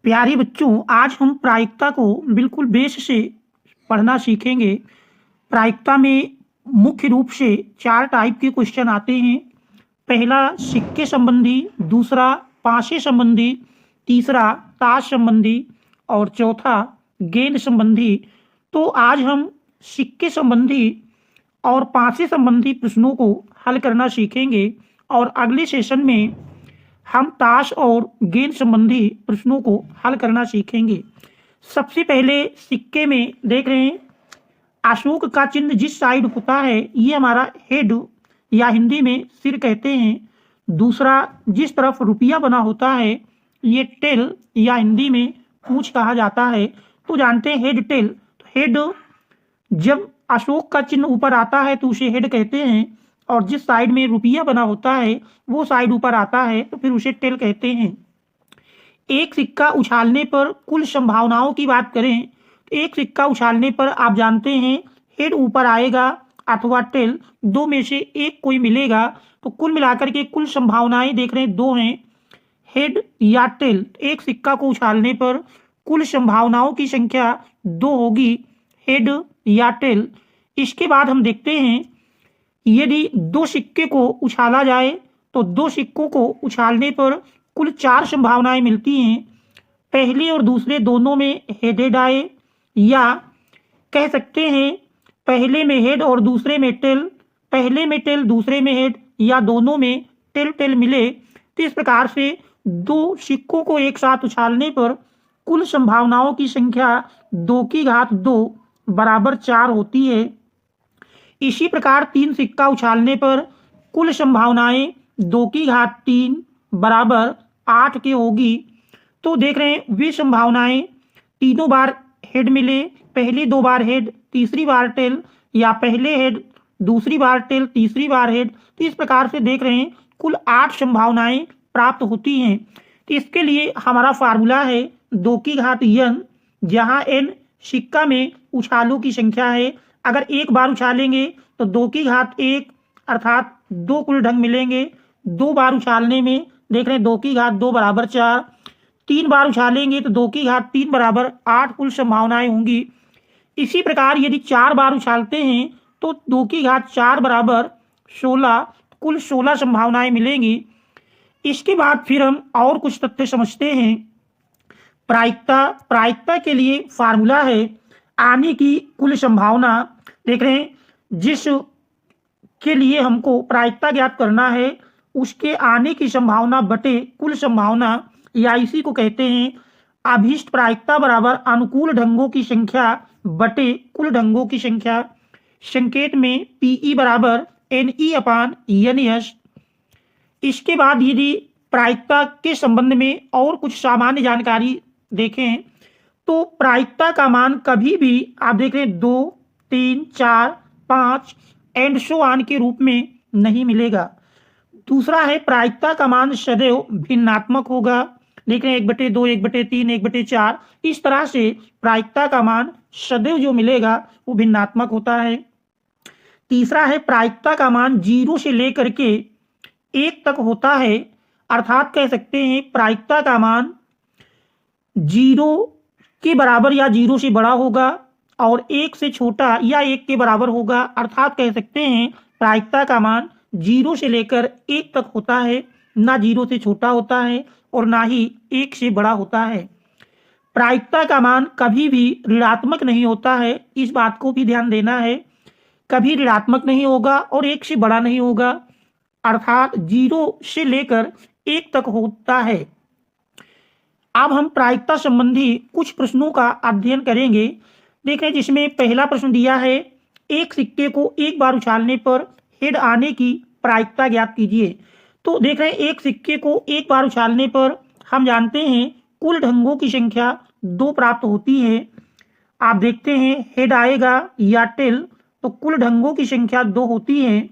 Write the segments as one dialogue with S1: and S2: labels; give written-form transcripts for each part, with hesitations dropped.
S1: प्यारे बच्चों, आज हम प्रायिकता को बिल्कुल बेस से पढ़ना सीखेंगे। प्रायिकता में मुख्य रूप से 4 टाइप के क्वेश्चन आते हैं। पहला सिक्के संबंधी, दूसरा पासे संबंधी, तीसरा ताश संबंधी और चौथा गेंद संबंधी। तो आज हम सिक्के संबंधी और पासे संबंधी प्रश्नों को हल करना सीखेंगे और अगले सेशन में हम ताश और गेंद संबंधी प्रश्नों को हल करना सीखेंगे। सबसे पहले सिक्के में देख रहे हैं, अशोक का चिन्ह जिस साइड होता है ये हमारा हेड या हिंदी में सिर कहते हैं। दूसरा, जिस तरफ रुपया बना होता है ये टेल या हिंदी में पूंछ कहा जाता है। तो जानते हैं हेड टेल। तो हेड, जब अशोक का चिन्ह ऊपर आता है तो उसे हेड कहते हैं, और जिस साइड में रुपया बना होता है वो साइड ऊपर आता है तो फिर उसे टेल कहते हैं। एक सिक्का उछालने पर कुल संभावनाओं की बात करें तो एक सिक्का उछालने पर आप जानते हैं हेड ऊपर आएगा अथवा टेल, दो में से एक कोई मिलेगा। तो कुल मिलाकर के कुल संभावनाएं देख रहे हैं 2 हैं, हेड या टेल। एक सिक्का को उछालने पर कुल संभावनाओं की संख्या 2 होगी, हेड या टेल। इसके बाद हम देखते हैं, यदि 2 सिक्के को उछाला जाए तो 2 सिक्कों को उछालने पर कुल 4 संभावनाएं मिलती हैं। पहले और दूसरे दोनों में हेड हेड आए, या कह सकते हैं पहले में हेड और दूसरे में टेल, पहले में टेल दूसरे में हेड, या दोनों में टेल टेल मिले। तो इस प्रकार से 2 सिक्कों को एक साथ उछालने पर कुल संभावनाओं की संख्या 2 की घात 2 बराबर 4 होती है। इसी प्रकार 3 सिक्का उछालने पर कुल संभावनाएं 2 की घात 3 बराबर 8 की होगी। तो देख रहे हैं वे संभावनाएं तीनों बार हेड मिले, पहली 2 बार हेड, तीसरी बार टेल, या पहले हेड दूसरी बार टेल, तीसरी बार हेड। तो इस प्रकार से देख रहे हैं कुल 8 संभावनाएं प्राप्त होती हैं। तो इसके लिए हमारा फार्मूला है 2 की घात n, जहां n सिक्का में उछालों की संख्या है। अगर एक बार उछालेंगे तो 2 की घात 1 अर्थात 2 कुल ढंग मिलेंगे। 2 बार उछालने में देख रहे हैं 2 की घात 2 बराबर 4। 3 बार उछालेंगे तो 2 की घात 3 बराबर 8 कुल संभावनाएं होंगी। इसी प्रकार यदि 4 बार उछालते हैं तो 2 की घात 4 बराबर 16, कुल 16 संभावनाएं मिलेंगी। इसके बाद फिर हम और कुछ तथ्य समझते हैं। प्रायिकता के लिए फार्मूला है आने की कुल संभावना। देख रहे हैं जिस के लिए हमको प्रायिकता ज्ञात करना है उसके आने की संभावना बटे कुल संभावना, या इसी को कहते हैं अभीष्ट प्रायिकता बराबर अनुकूल ढंगों की संख्या बटे कुल ढंगों की संख्या। संकेत में PE बराबर NE/NS। इसके बाद यदि प्रायिकता के संबंध में और कुछ सामान्य जानकारी देखें तो प्रायिकता का मान कभी भी आप देख रहे हैं 2, 3, 4, 5 एंड सो ऑन के रूप में नहीं मिलेगा। दूसरा है प्रायिकता का मान सदैव भिन्नात्मक होगा। देख रहे हैं 1/2, 1/3, 1/4, इस तरह से प्रायिकता का मान सदैव जो मिलेगा वो भिन्नात्मक होता है। तीसरा है प्रायिकता का मान 0 से लेकर के 1 तक होता है, अर्थात कह सकते हैं प्रायिकता का मान 0 के बराबर या 0 से बड़ा होगा और 1 से छोटा या 1 के बराबर होगा। अर्थात कह सकते हैं प्रायिकता का मान 0 से लेकर 1 तक होता है, ना 0 से छोटा होता है और ना ही 1 से बड़ा होता है। प्रायिकता का मान कभी भी ऋणात्मक नहीं होता है, इस बात को भी ध्यान देना है। कभी ऋणात्मक नहीं होगा और 1 से बड़ा नहीं होगा, अर्थात 0 से लेकर 1 तक होता है। अब हम प्रायिकता संबंधी कुछ प्रश्नों का अध्ययन करेंगे। देखें जिसमें पहला प्रश्न दिया है, एक सिक्के को एक बार उछालने पर हेड आने की प्रायिकता ज्ञात कीजिए। तो देख रहे हैं एक सिक्के को एक बार उछालने पर हम जानते हैं कुल ढंगों की संख्या 2 प्राप्त होती है। आप देखते हैं हेड आएगा या टेल, तो कुल ढंगों की संख्या 2 होती है।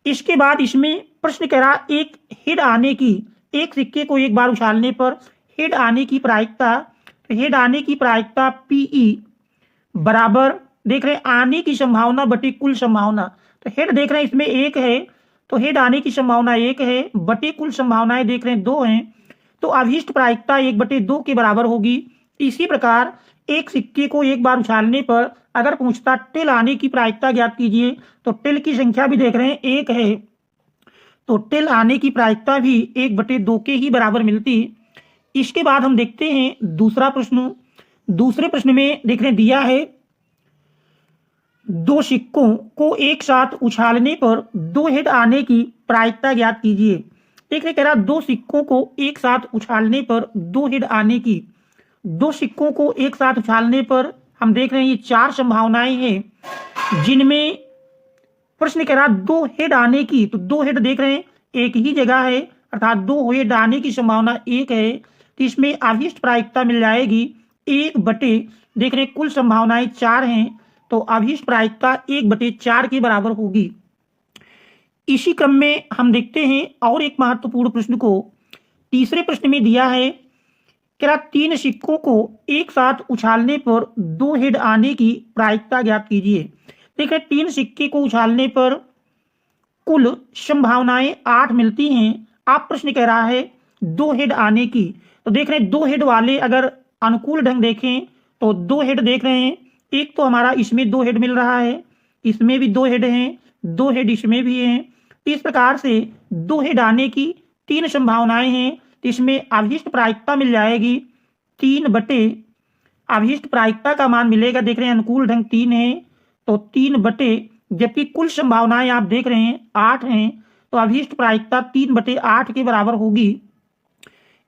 S1: इसके बाद इसमें प्रश्न कह रहा एक हेड आने की, एक सिक्के को एक बार उछालने पर हेड आने की प्रायिकता। तो हेड आने की प्रायिकता PE बराबर देख रहे हैं आने की संभावना बटे कुल संभावना। तो हेड देख रहे हैं इसमें 1 है तो हेड आने की संभावना 1 है, बटे कुल संभावनाएं देख रहे हैं 2 हैं। तो अभीष्ट प्रायिकता 1/2 के बराबर होगी। इसी प्रकार एक सिक्के को एक बार उछालने पर अगर पूछता टिल आने की प्रायिकता ज्ञात कीजिए, तो टिल की संख्या भी देख रहे हैं 1 है, तो टिल आने की प्रायिकता भी 1/2 के ही बराबर मिलती। इसके बाद हम देखते हैं दूसरा प्रश्न। दूसरे प्रश्न में देख रहे दिया है 2 सिक्कों को एक साथ उछालने पर 2 हेड आने की प्रायिकता ज्ञात कीजिए। देख रहे कह रहा 2 सिक्कों को एक साथ उछालने पर 2 हेड आने की। 2 सिक्कों को एक साथ उछालने पर हम देख रहे हैं ये 4 संभावनाएं हैं, जिनमें प्रश्न कह रहा 2 हेड आने की, तो 2 हेड देख रहे हैं एक ही जगह है, अर्थात 2 हेड आने की संभावना 1 है, तो इसमें अभीष्ट प्रायिकता मिल जाएगी 1/, देख रहे कुल संभावनाएं 4 हैं, तो अभीष्ट प्रायिकता 1/4 के बराबर होगी। इसी क्रम में हम देखते हैं और एक महत्वपूर्ण प्रश्न को। तीसरे प्रश्न में दिया है क्या 3 सिक्कों को एक साथ उछालने पर 2 हेड आने की प्रायिकता ज्ञात कीजिए। देखिए 3 सिक्के को उछालने पर कुल संभावनाएं 8 मिलती हैं। आप प्रश्न कह रहा है 2 हेड आने की, तो देख रहे हैं 2 हेड वाले अगर अनुकूल ढंग देखें तो 2 हेड देख रहे हैं, एक तो हमारा इसमें 2 हेड मिल रहा है, इसमें भी 2 हेड हैं, 2 हेड इसमें भी हैं। इस प्रकार से 2 हेड आने की 3 संभावनाएं हैं, तो इसमें अभीष्ट प्रायिकता मिल जाएगी 3/, अभीष्ट प्रायिकता का मान मिलेगा, देख रहे हैं अनुकूल ढंग 3 है, तो 3/, जबकि कुल संभावनाएं आप देख रहे हैं 8 हैं, तो अभीष्ट प्रायिकता 3/8 के बराबर होगी।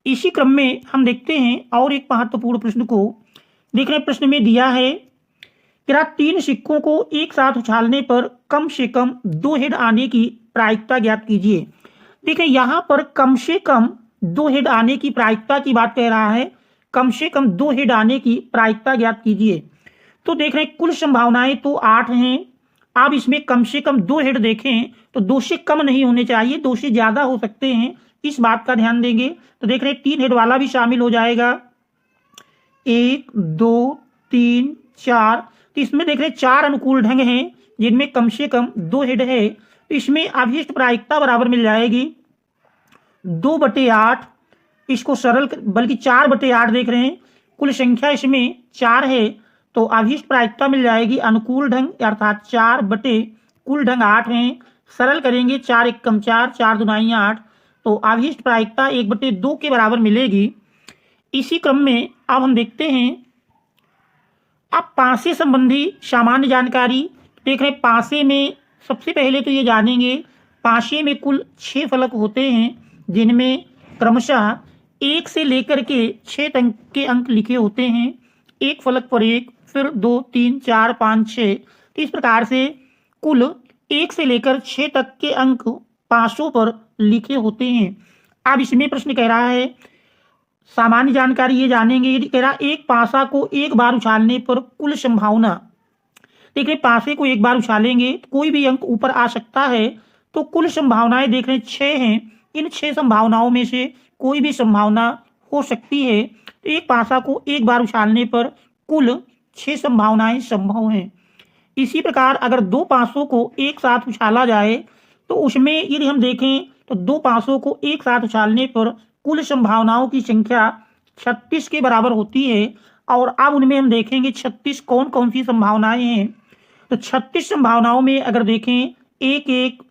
S1: इसी क्रम में हम देखते हैं और एक महत्वपूर्ण प्रश्न को। देख रहे हैं प्रश्न में दिया है कि 3 सिक्कों को एक साथ उछालने पर कम से कम 2 हेड आने की प्रायिकता ज्ञात कीजिए। देखिए यहाँ पर कम से कम 2 हेड आने की प्रायिकता की बात कह रहा है, कम से कम 2 हेड आने की प्रायिकता ज्ञात कीजिए। तो देख रहे हैं कुल संभावनाएं तो 8 हैं, आप इसमें कम से कम 2 हेड देखें तो 2 से कम नहीं होने चाहिए, 2 से ज्यादा हो सकते हैं, इस बात का ध्यान देंगे। तो देख रहे हैं 3 हेड वाला भी शामिल हो जाएगा, 1 2 3 4, तो इसमें देख रहे हैं 4 अनुकूल ढंग हैं जिनमें कम से कम 2 हेड है, तो इसमें अभीष्ट प्रायिकता बराबर मिल जाएगी 2/8। इसको सरल बल्कि 4/8 देख रहे हैं, कुल संख्या इसमें 4 है, तो अभीष्ट प्रायिकता मिल जाएगी अनुकूल ढंग अर्थात 4/, कुल ढंग 8 हैं, सरल करेंगे 4 1 कम 4, 4 दूनी 8, तो अभीष्ट प्रायिकता 1/2 के बराबर मिलेगी। इसी क्रम में अब हम देखते हैं अब पासे संबंधी सामान्य जानकारी। देख रहे हैं पासे में सबसे पहले तो ये जानेंगे पासे में कुल 6 फलक होते हैं, जिनमें क्रमशः 1 से लेकर के 6 तक के अंक लिखे होते हैं, एक फलक पर 1, फिर 2 3 4 5 6, तो इस प्रकार से कुल 1 से लेकर 6 तक के अंक पासों पर लिखे होते हैं। अब इसमें प्रश्न कह रहा है सामान्य जानकारी ये जानेंगे, यदि कह रहा एक पासा को एक बार उछालने पर कुल संभावना। देखिए पासे को एक बार उछालेंगे तो कोई भी अंक ऊपर आ सकता है, तो कुल संभावनाएं देख रहे हैं 6 हैं, इन 6 संभावनाओं में से कोई भी संभावना हो सकती है, तो एक पासा को एक बार उछालने पर कुल 6 संभावनाएं संभव हैं। इसी प्रकार अगर 2 पासों को एक साथ उछाला जाए तो उसमें यदि हम देखें तो 2 पासों को एक साथ उछालने पर कुल संभावनाओं की संख्या 36 के बराबर होती है। और अब उनमें हम देखेंगे 36 कौन कौन सी संभावनाएं हैं। तो 36 संभावनाओं में अगर देखें 1 1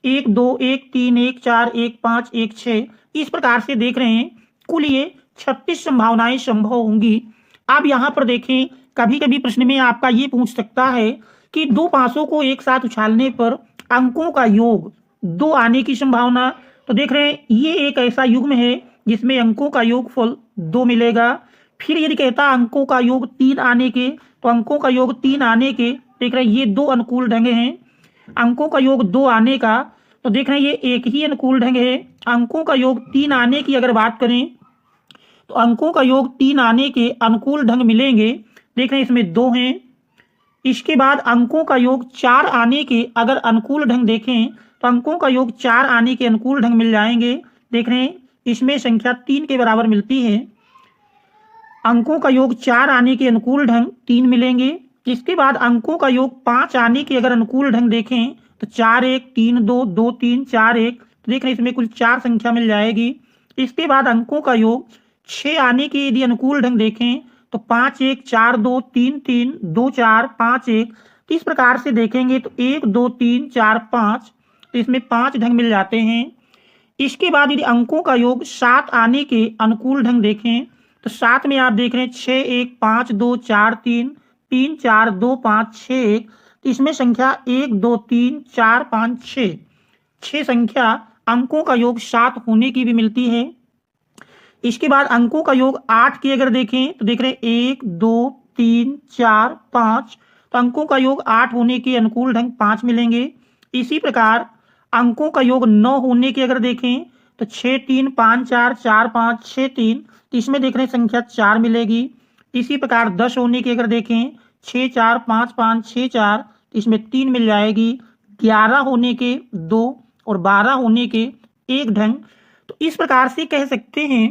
S1: 1 2 1 3 1 4 1 5 1 6, इस प्रकार से देख रहे हैं कुल ये 36 संभावनाएं संभव होंगी। अब यहाँ पर देखें कभी कभी प्रश्न में आपका ये पूछ सकता है कि 2 पासों को एक साथ उछालने पर अंकों का योग 2 आने की संभावना। तो देख रहे हैं ये एक ऐसा युग्म है जिसमें अंकों का योगफल 2 मिलेगा। फिर यदि कहता अंकों का योग 3 आने के, तो अंकों का योग 3 आने के, देख रहे हैं ये 2 अनुकूल ढंग हैं। अंकों का योग 2 आने का, तो देख रहे हैं ये एक ही अनुकूल ढंग है। अंकों का योग 3 आने की अगर बात करें तो अंकों का योग 3 आने के अनुकूल ढंग मिलेंगे, देख रहे हैं इसमें 2 हैं। इसके बाद अंकों का योग 4 आने के अगर अनुकूल ढंग देखें तो अंकों का योग 4 आने के अनुकूल ढंग मिल जाएंगे, देख रहे हैं इसमें संख्या 3 के बराबर मिलती है। अंकों का योग 4 आने के अनुकूल ढंग 3 मिलेंगे। इसके बाद अंकों का योग 5 आने के अगर अनुकूल ढंग देखें तो 4 1 3 2 2 3 4 1, तो देख रहे हैं इसमें कुल 4 संख्या मिल जाएगी। इसके बाद अंकों का योग 6 आने के यदि अनुकूल ढंग देखें तो 5 1 4 2 3 3 2 4 5 1, तो इस प्रकार से देखेंगे तो 1 2 3 4 5, तो इसमें 5 ढंग मिल जाते हैं। इसके बाद यदि अंकों का योग 7 आने के अनुकूल ढंग देखें तो 7 में आप देख रहे हैं 6 1 5 2 4 3 3 4 2 5 6 1, तो इसमें संख्या 1 2 3 4 5 6, 6 संख्या अंकों का योग 7 होने की भी मिलती है। इसके बाद अंकों का योग 8 की अगर देखें तो देख रहे हैं 1 2 3 4 5, तो अंकों का योग 8 होने के अनुकूल ढंग 5 मिलेंगे। इसी प्रकार अंकों का योग 9 होने के अगर देखें तो 6 3 5 4 4 5 6 3, तो इसमें देख रहे हैं संख्या 4 मिलेगी। इसी प्रकार 10 होने के अगर देखें 6 4 5 5 6 4, तो इसमें 3 मिल जाएगी। 11 होने के 2 और 12 होने के 1 ढंग, तो इस प्रकार से कह सकते हैं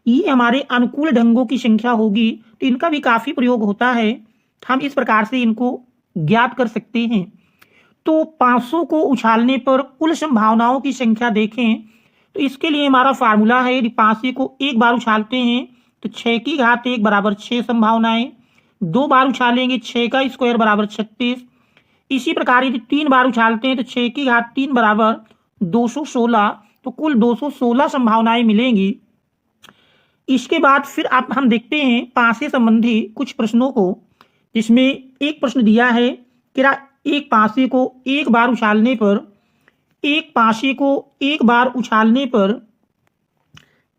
S1: ये हमारे अनुकूल ढंगों की संख्या होगी। तो इनका भी काफी प्रयोग होता है, हम इस प्रकार से इनको ज्ञात कर सकते हैं। तो 500 को उछालने पर कुल संभावनाओं की संख्या देखें तो इसके लिए हमारा फार्मूला है, यदि 500 को एक बार उछालते हैं तो 6 की घात 1 बराबर 6 संभावनाएं, 2 बार उछालेंगे 6 का स्क्वायर बराबर 36। इसी प्रकार यदि 3 बार उछालते हैं तो 6 की घात 3 बराबर 216, तो कुल 216 संभावनाएं मिलेंगी। इसके बाद फिर आप हम देखते हैं 5 से संबंधी कुछ प्रश्नों को, जिसमें एक प्रश्न दिया है कि एक पासे को एक बार उछालने पर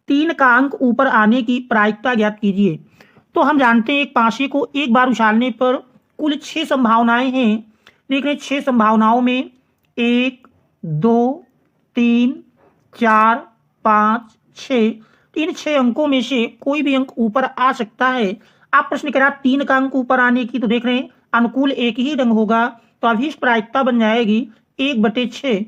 S1: 3 का अंक ऊपर आने की प्रायिकता ज्ञात कीजिए। तो हम जानते हैं एक पासे को एक बार उछालने पर कुल 6 संभावनाएं हैं। देख रहे हैं 6 संभावनाओं में 1 2 3 4 5 6, इन 6 अंकों में से कोई भी अंक ऊपर आ सकता है। आप प्रश्न कह रहा 3 का अंक ऊपर आने की, तो देख रहे हैं अनुकूल एक ही ढंग होगा, तो अभीष्ट प्रायिकता बन जाएगी 1/6।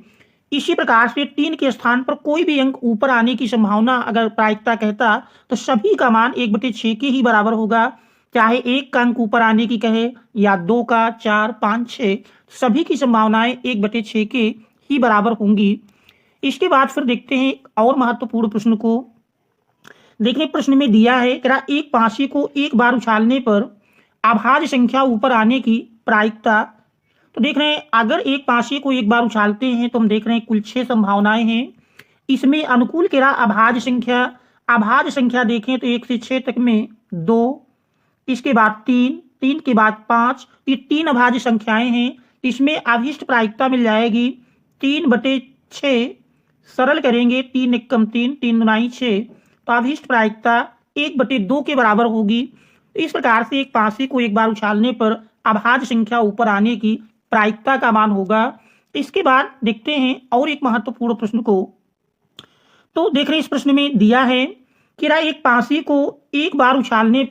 S1: इसी प्रकार से 3 के स्थान पर कोई भी अंक ऊपर आने की संभावना अगर प्रायिकता कहता तो सभी का मान 1/6 के ही बराबर होगा, चाहे 1 का अंक ऊपर आने की कहे या 2 का 4 5 6, सभी की संभावनाएं 1/6 के ही बराबर होंगी। इसके बाद फिर देखते हैं और महत्वपूर्ण प्रश्न को। देखिए प्रश्न में दिया है कि एक पासे को एक बार उछालने पर अभाज्य संख्या ऊपर आने की प्रायिकता। तो देख रहे हैं अगर एक पासे को एक बार उछालते हैं तो हम देख रहे हैं कुल 6 संभावनाएं हैं। इसमें अनुकूल कह रहा अभाज्य संख्या देखें तो 1 से 6 तक में 2, इसके बाद 3, 3 के बाद 5, ये 3 अभाज्य संख्याएं हैं। इसमें अभिष्ट प्रायिकता मिल जाएगी 3/6, सरल करेंगे 3 एकम 3, 3 दूनी 6, तो अभिष्ट प्रायिकता 1/2 के बराबर होगी। इस प्रकार से एक पासे को एक बार उछालने पर अभाज्य संख्या ऊपर आने की प्रायिकता का मान होगा। इसके बाद देखते हैं और एक महत्वपूर्ण प्रश्न को। तो देख रहे हैं इस प्रश्न में दिया है कि एक पासे को एक बार उछालने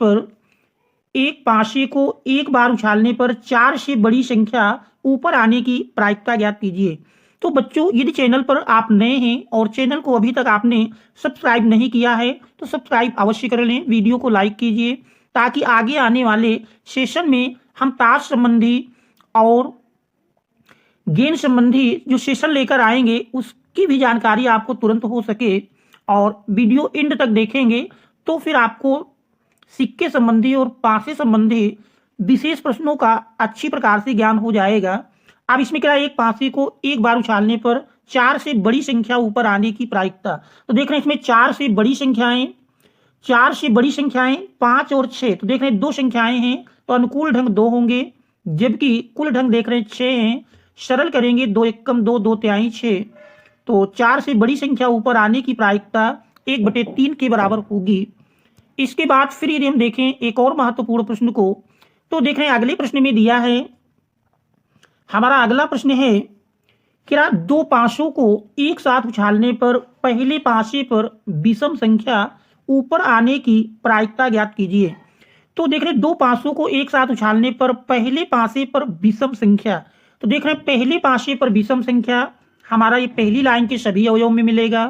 S1: पर 4 से बड़ी संख्या ऊपर आने की प्रायिकता ज्ञात कीजिए। तो बच्चों यदि चैनल पर आप नए हैं और चैनल को अभी तक आपने सब्सक्राइब नहीं किया है तो सब्सक्राइब अवश्य कर लें, वीडियो को लाइक कीजिए ताकि आगे आने वाले सेशन में हम ताश संबंधी और गेंद संबंधी जो सेशन लेकर आएंगे उसकी भी जानकारी आपको तुरंत हो सके। और वीडियो एंड तक देखेंगे तो फिर आपको सिक्के संबंधी और पासे संबंधी विशेष प्रश्नों का अच्छी प्रकार से ज्ञान हो जाएगा। अब इसमें क्या है, एक पासे को एक बार उछालने पर 4 से बड़ी संख्या ऊपर आने की प्रायिकता। तो देख रहे हैं इसमें 4 से बड़ी संख्याएं 5 और 6, तो देख रहे हैं 2 संख्याएं हैं तो अनुकूल ढंग 2 होंगे, जबकि कुल ढंग देख रहे हैं 6 हैं। सरल करेंगे 2 एकम 2, 2 तिहाई 6, तो 4 से बड़ी संख्या ऊपर आने की प्रायिकता 1/3 के बराबर होगी। इसके बाद फिर यदि हम देखें एक और महत्वपूर्ण प्रश्न को, तो देख रहे हैं अगले प्रश्न में दिया है, हमारा अगला प्रश्न है कि 2 पासों को एक साथ उछालने पर पहले पासे पर विषम संख्या ऊपर आने की प्रायिकता ज्ञात कीजिए। तो देख रहे हैं 2 पासों को एक साथ उछालने पर पहले पासे पर विषम संख्या। तो देख रहे हैं पहले पासे पर विषम संख्या हमारा ये पहली लाइन के सभी अवयव में मिलेगा,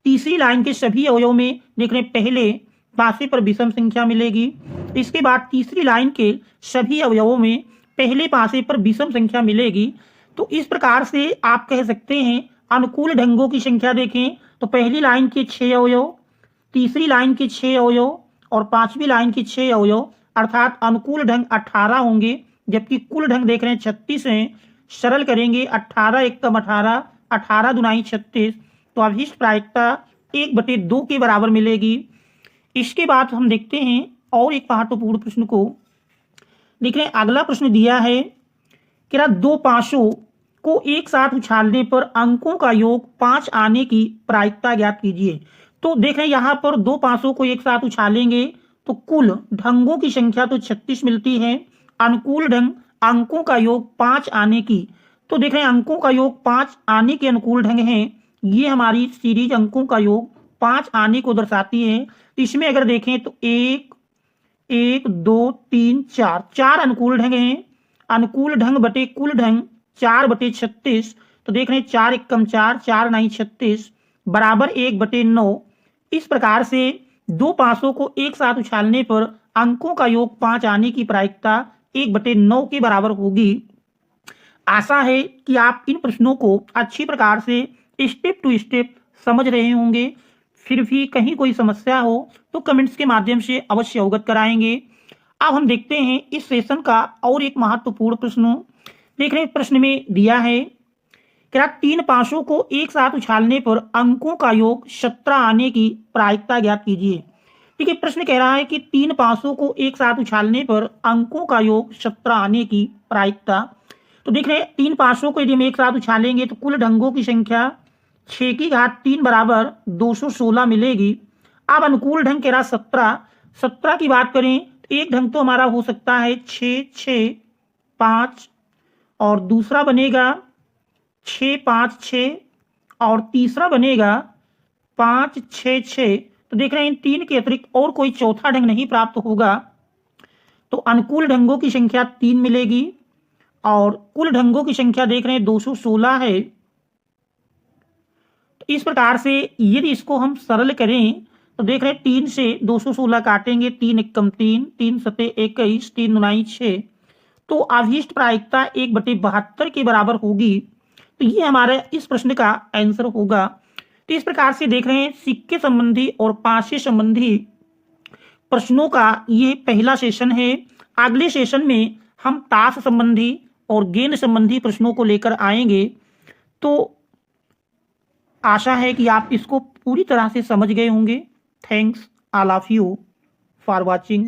S1: तीसरी लाइन के सभी अवयव में देख रहे हैं पहले पासे पर विषम संख्या मिलेगी, इसके बाद तीसरी लाइन के सभी अवयवों में पहले पासे पर विषम संख्या मिलेगी। तो इस प्रकार से आप कह सकते हैं अनुकूल ढंगों की संख्या देखें तो पहली लाइन के 6 अवयव, तीसरी लाइन के 6 अवयव और पांचवी लाइन के 6 अवयव, अर्थात अनुकूल ढंग 18 होंगे, जबकि कुल ढंग देख रहे हैं 36 हैं। सरल करेंगे 18 एकम 18, 18 दुनाई 36, तो अभीष्ट प्रायिकता 1/2 के बराबर मिलेगी। इसके बाद हम देखते हैं और एक महत्वपूर्ण प्रश्न को। देख रहे हैं अगला प्रश्न दिया है कि दो पांचों को एक साथ उछालने पर अंकों का योग 5 आने की प्रायिकता ज्ञात कीजिए। तो देख रहे हैं यहाँ पर दो पांचों को एक साथ उछालेंगे तो कुल ढंगों की संख्या तो 36 मिलती है। अनुकूल ढंग अंकों का योग 5 आने की, तो देख रहे हैं अंकों का योग 5 आने के अनुकूल ढंग हैं। ये हमारी सीरीज अंकों का योग 5 आने को दर्शाती है। इसमें अगर देखें तो 1 1 2 3 4 4 अनुकूल ढंग हैं। अनुकूल ढंग बटे कुल ढंग 4/36, तो देख रहे हैं 4 एकम 4, 4 9 36 बराबर 1/9। इस प्रकार से दो पांचों को एक साथ उछालने पर अंकों का योग 5 आने की प्रायिकता 1/9 के बराबर होगी। आशा है कि आप इन प्रश्नों को अच्छी प्रकार से स्टेप टू स्टेप समझ रहे होंगे। फिर भी कहीं कोई समस्या हो तो कमेंट्स के माध्यम से अवश्य अवगत कराएंगे। अब हम देखते हैं इस सेशन का और एक महत्वपूर्ण प्रश्न। देख रहे हैं प्रश्न में दिया है कि 3 पांचों को एक साथ उछालने पर अंकों का योग 17 आने की प्रायिकता ज्ञात कीजिए। ठीक है, प्रश्न कह रहा है कि 3 पांचों को एक साथ उछालने पर अंकों का योग 17 आने की प्रायिकता। तो देख रहे हैं 3 पांचों को यदि हम एक साथ उछालेंगे तो कुल ढंगों की संख्या 6 की घात 3 बराबर 216 मिलेगी। अब अनुकूल ढंग कह रहा 17 की बात करें तो एक ढंग तो हमारा हो सकता है 6 6 5, और दूसरा बनेगा 6 5 6, और तीसरा बनेगा 5 6 6। तो देख रहे हैं इन 3 के अतिरिक्त और कोई चौथा ढंग नहीं प्राप्त होगा, तो अनुकूल ढंगों की संख्या 3 मिलेगी और कुल ढंगों की संख्या देख रहे हैं 216 है। तो इस प्रकार से यदि इसको हम सरल करें तो देख रहे हैं 3 से 216 काटेंगे, 3 एकम 3, 3 सते 21, 3 9 6, तो अभीष्ट प्रायिकता 1/72 के बराबर होगी। तो ये हमारे इस प्रश्न का आंसर होगा। तो इस प्रकार से देख रहे हैं सिक्के संबंधी और पांचे संबंधी प्रश्नों का ये पहला सेशन है। अगले सेशन में हम ताश संबंधी और गेंद संबंधी प्रश्नों को लेकर आएंगे। तो आशा है कि आप इसको पूरी तरह से समझ गए होंगे। Thanks all of you for watching.